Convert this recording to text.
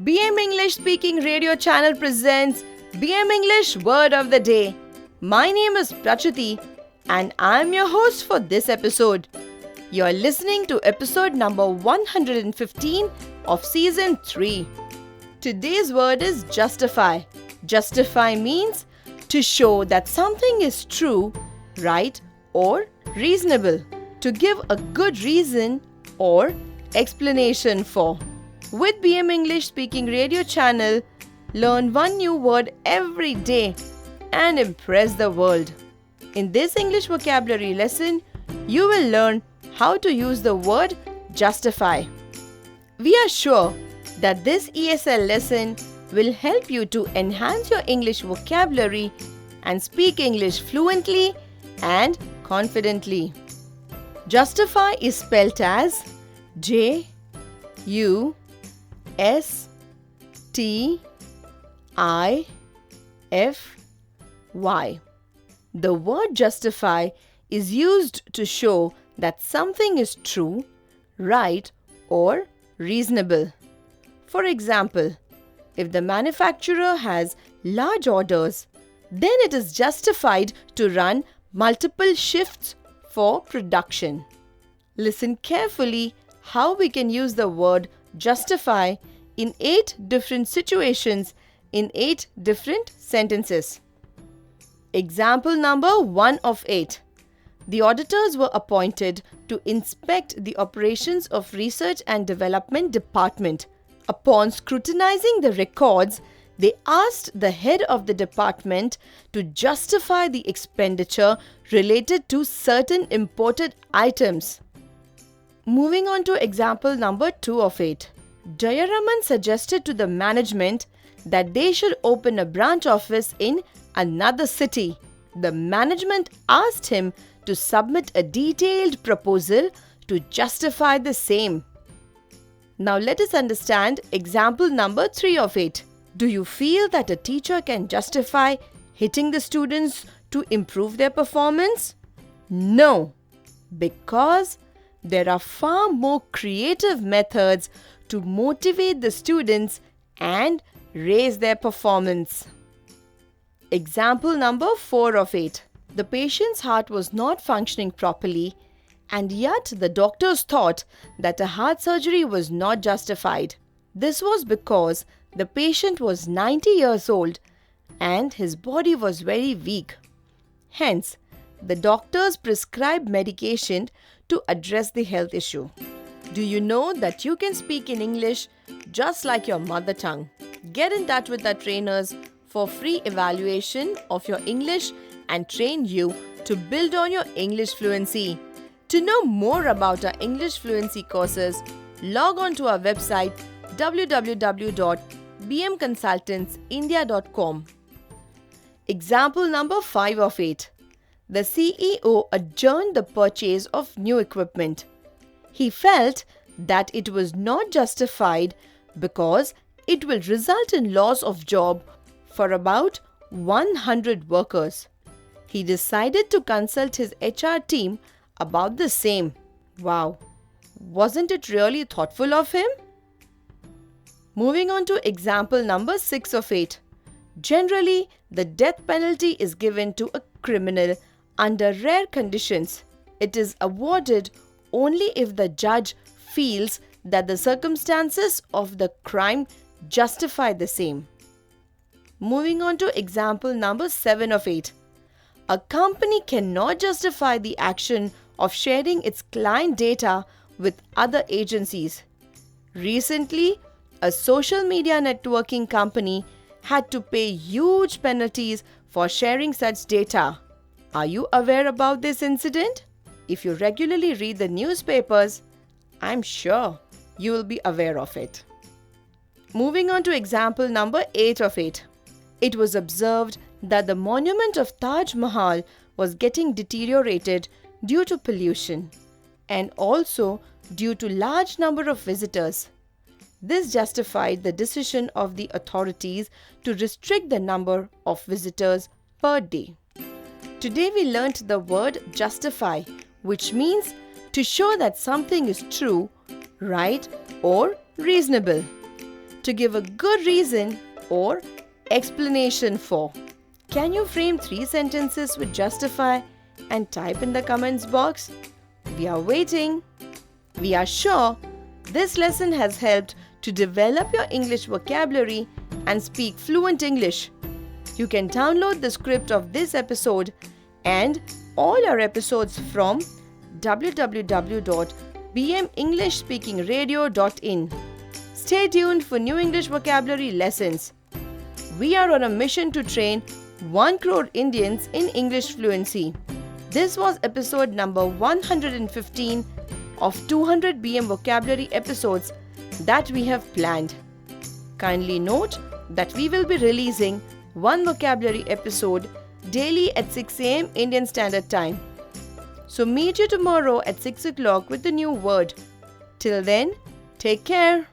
BM English Speaking Radio Channel presents BM English Word of the Day. My name is Prachuti and I'm your host for this episode. You're listening to episode number 115 of season 3. Today's word is justify. Justify means to show that something is true, right, or reasonable. To give a good reason or explanation for. With BM English Speaking Radio Channel, learn one new word every day and impress the world. In this English vocabulary lesson, you will learn how to use the word justify. We are sure that this ESL lesson will help you to enhance your English vocabulary and speak English fluently and confidently. Justify is spelled as Justify. The word justify is used to show that something is true, right, or reasonable. For example, if the manufacturer has large orders, then it is justified to run multiple shifts for production. Listen carefully how we can use the word justify in 8 different situations in 8 different sentences. Example number 1 of 8. The auditors were appointed to inspect the operations of Research and Development Department. Upon scrutinizing the records, they asked the head of the department to justify the expenditure related to certain imported items. Moving on to example number 2 of 8. Jayaraman suggested to the management that they should open a branch office in another city. The management asked him to submit a detailed proposal to justify the same. Now let us understand example number 3 of 8. Do you feel that a teacher can justify hitting the students to improve their performance? No, because there are far more creative methods to motivate the students and raise their performance. Example number 4 of 8. The patient's heart was not functioning properly, and yet the doctors thought that a heart surgery was not justified. This was because the patient was 90 years old and his body was very weak. Hence, the doctors prescribed medication to address the health issue. Do you know that you can speak in English just like your mother tongue? Get in touch with our trainers for free evaluation of your English and train you to build on your English fluency. To know more about our English fluency courses, log on to our website www.bmconsultantsindia.com. Example number 5 of 8. The CEO adjourned the purchase of new equipment. He felt that it was not justified because it will result in loss of job for about 100 workers. He decided to consult his HR team about the same. Wow, wasn't it really thoughtful of him? Moving on to example number 6 of 8. Generally, the death penalty is given to a criminal under rare conditions. It is awarded only if the judge feels that the circumstances of the crime justify the same. Moving on to example number 7 of 8. A company cannot justify the action of sharing its client data with other agencies. Recently, a social media networking company had to pay huge penalties for sharing such data. Are you aware about this incident? If you regularly read the newspapers, I'm sure you will be aware of it. Moving on to example number 8 of 8. It was observed that the monument of Taj Mahal was getting deteriorated due to pollution and also due to large number of visitors. This justified the decision of the authorities to restrict the number of visitors per day. Today we learnt the word justify, which means to show that something is true, right, or reasonable. to give a good reason or explanation for. Can you frame 3 sentences with justify and type in the comments box? We are waiting. We are sure this lesson has helped to develop your English vocabulary and speak fluent English. You can download the script of this episode and all our episodes from www.bmenglishspeakingradio.in. Stay tuned for new English vocabulary lessons. We are on a mission to train 1 crore Indians in English fluency. This was episode number 115 of 200 BM vocabulary episodes that we have planned. Kindly note that we will be releasing 1 vocabulary episode daily at 6 a.m. Indian Standard Time. So meet you tomorrow at 6 o'clock with the new word. Till then, take care.